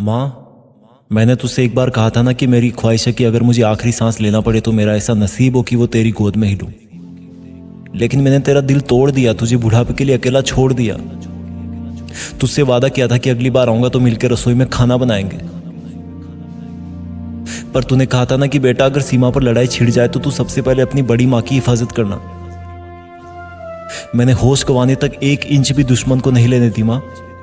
माँ, मैंने तुझसे एक बार कहा था ना कि मेरी ख्वाहिश है कि अगर मुझे आखिरी सांस लेना पड़े तो मेरा ऐसा नसीब हो कि वो तेरी गोद में ही लूं। लेकिन मैंने तेरा दिल तोड़ दिया, तुझे बुढ़ापे के लिए अकेला छोड़ दिया। तुझसे वादा किया था कि अगली बार आऊंगा तो मिलकर रसोई में खाना बनाएंगे। पर तूने कहा था ना कि बेटा अगर सीमा पर लड़ाई छिड़ जाए तो तू सबसे पहले अपनी बड़ी माँ की हिफाजत करना। मैंने होश गंवाने तक 1 इंच भी दुश्मन को नहीं लेने दी माँ।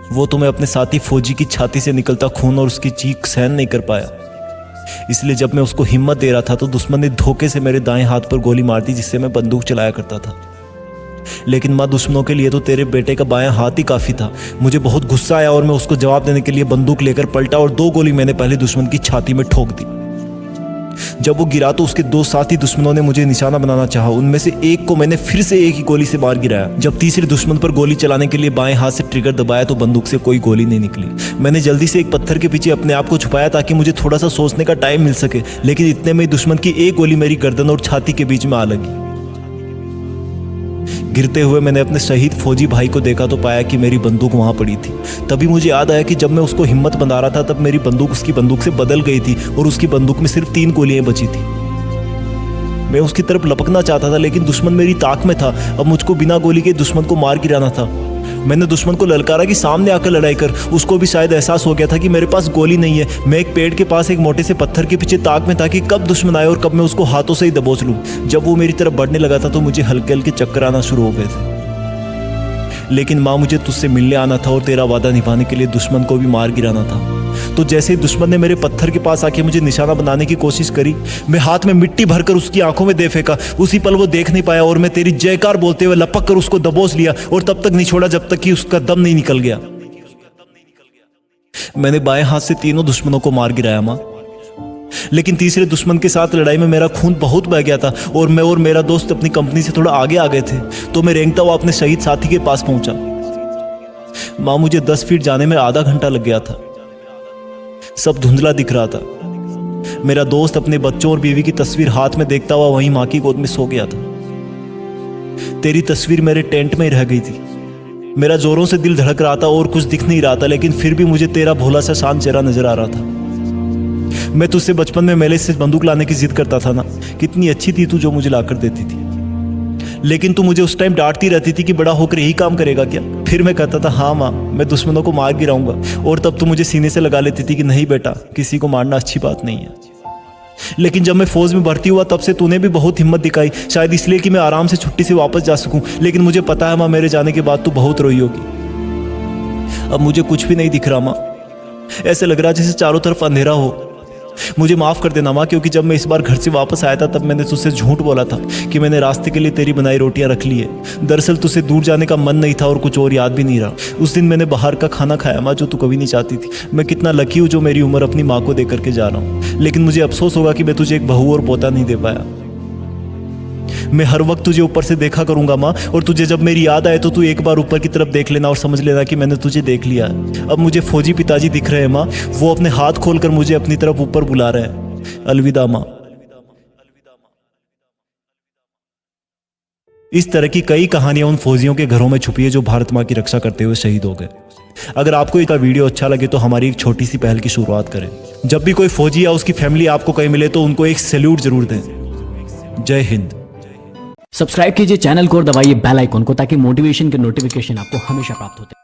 वो तो मैं अपने साथी फौजी की छाती से निकलता खून और उसकी चीख सहन नहीं कर पाया। इसलिए जब मैं उसको हिम्मत दे रहा था तो दुश्मन ने धोखे से मेरे दाएं हाथ पर गोली मार दी, जिससे मैं बंदूक चलाया करता था। लेकिन माँ, दुश्मनों के लिए तो तेरे बेटे का बायां हाथ ही काफी था। मुझे बहुत गुस्सा आया और मैं उसको जवाब देने के लिए बंदूक लेकर पलटा और 2 गोली मैंने पहले दुश्मन की छाती में ठोक दी। जब वो गिरा तो उसके 2 साथी दुश्मनों ने मुझे निशाना बनाना चाहा। उनमें से एक को मैंने फिर से एक ही गोली से मार गिराया। जब तीसरे दुश्मन पर गोली चलाने के लिए बाएं हाथ से ट्रिगर दबाया तो बंदूक से कोई गोली नहीं निकली। मैंने जल्दी से एक पत्थर के पीछे अपने आप को छुपाया ताकि मुझे थोड़ा सा सोचने का टाइम मिल सके। लेकिन इतने में दुश्मन की एक गोली मेरी गर्दन और छाती के बीच में आ लगी। गिरते हुए मैंने अपने शहीद फौजी भाई को देखा तो पाया कि मेरी बंदूक वहां पड़ी थी। तभी मुझे याद आया कि जब मैं उसको हिम्मत बंधा रहा था तब मेरी बंदूक उसकी बंदूक से बदल गई थी और उसकी बंदूक में सिर्फ 3 गोलियां बची थी। मैं उसकी तरफ लपकना चाहता था लेकिन दुश्मन मेरी ताक में था। अब मुझको बिना गोली के दुश्मन को मार गिराना था। मैंने दुश्मन को ललकारा कि सामने आकर लड़ाई कर। उसको भी शायद एहसास हो गया था कि मेरे पास गोली नहीं है। मैं एक पेड़ के पास एक मोटे से पत्थर के पीछे ताक में था कि कब दुश्मन आए और कब मैं उसको हाथों से ही दबोच लूं। जब वो मेरी तरफ बढ़ने लगा था तो मुझे हल्के हल्के चक्कर आना शुरू हो गए थे। लेकिन माँ, मुझे तुझसे मिलने आना था और तेरा वादा निभाने के लिए दुश्मन को भी मार गिराना था। तो जैसे ही दुश्मन ने मेरे पत्थर के पास आके मुझे निशाना बनाने की कोशिश करी, मैं हाथ में मिट्टी भरकर उसकी आंखों में दे फेंका। उसी पल वो देख नहीं पाया और मैं तेरी जयकार बोलते हुए लपक कर उसको दबोच लिया और तब तक नहीं छोड़ा जब तक कि उसका दम नहीं निकल गया। मैंने बाएं हाथ से तीनों दुश्मनों को मार गिराया माँ। लेकिन तीसरे दुश्मन के साथ लड़ाई में मेरा खून बहुत बह गया था और मैं और मेरा दोस्त अपनी कंपनी से थोड़ा आगे आ गए थे। तो मैं रेंगता हुआ अपने शहीद साथी के पास पहुंचा। मां, मुझे 10 फीट जाने में आधा घंटा लग गया था। सब धुंधला दिख रहा था। मेरा दोस्त अपने बच्चों और बीवी की तस्वीर हाथ में देखता हुआ वहीं मां की गोद में सो गया था। तेरी तस्वीर मेरे टेंट में ही रह गई थी। मेरा जोरों से दिल धड़क रहा था और कुछ दिख नहीं रहा था, लेकिन फिर भी मुझे तेरा भोला सा शांत चेहरा नजर आ रहा था। मैं तुझसे बचपन में मेले से बंदूक लाने की जिद करता था ना। कितनी अच्छी थी तू जो मुझे लाकर देती थी। लेकिन तू मुझे उस टाइम डांटती रहती थी कि बड़ा होकर यही काम करेगा क्या। फिर मैं कहता था हाँ माँ, मैं दुश्मनों को मार गिराऊंगा। और तब तू मुझे सीने से लगा लेती थी कि नहीं बेटा, किसी को मारना अच्छी बात नहीं है। लेकिन जब मैं फौज में भर्ती हुआ तब से तूने भी बहुत हिम्मत दिखाई, शायद इसलिए कि मैं आराम से छुट्टी से वापस जा सकूं। लेकिन मुझे पता है माँ, मेरे जाने के बाद तू बहुत रोई होगी। अब मुझे कुछ भी नहीं दिख रहा माँ। ऐसे लग रहा जैसे चारों तरफ अंधेरा हो। मुझे माफ कर देना माँ, क्योंकि जब मैं इस बार घर से वापस आया था तब मैंने तुझसे झूठ बोला था कि मैंने रास्ते के लिए तेरी बनाई रोटियां रख ली है। दरअसल तुझसे दूर जाने का मन नहीं था और कुछ और याद भी नहीं रहा। उस दिन मैंने बाहर का खाना खाया माँ, जो तू कभी नहीं चाहती थी। मैं कितना लकी हूँ जो मेरी उम्र अपनी माँ को दे करके जा रहा हूँ। लेकिन मुझे अफसोस होगा कि मैं तुझे एक बहू और पोता नहीं दे पाया। मैं हर वक्त तुझे ऊपर से देखा करूंगा माँ, और तुझे जब मेरी याद आए तो तू एक बार ऊपर की तरफ देख लेना और समझ लेना कि मैंने तुझे देख लिया। अब मुझे फौजी पिताजी दिख रहे हैं माँ। वो अपने हाथ खोलकर मुझे अपनी तरफ ऊपर बुला रहे हैं। अलविदा माँ। इस तरह की कई कहानियां उन फौजियों के घरों में छुपी है जो भारत माँ की रक्षा करते हुए शहीद हो गए। अगर आपको इसका वीडियो अच्छा लगे तो हमारी एक छोटी सी पहल की शुरुआत करें। जब भी कोई फौजी या उसकी फैमिली आपको कहीं मिले तो उनको एक सैल्यूट जरूर दें। जय हिंद। सब्सक्राइब कीजिए चैनल को और दबाइए बेल आइकन को ताकि मोटिवेशन के नोटिफिकेशन आपको हमेशा प्राप्त होते हैं।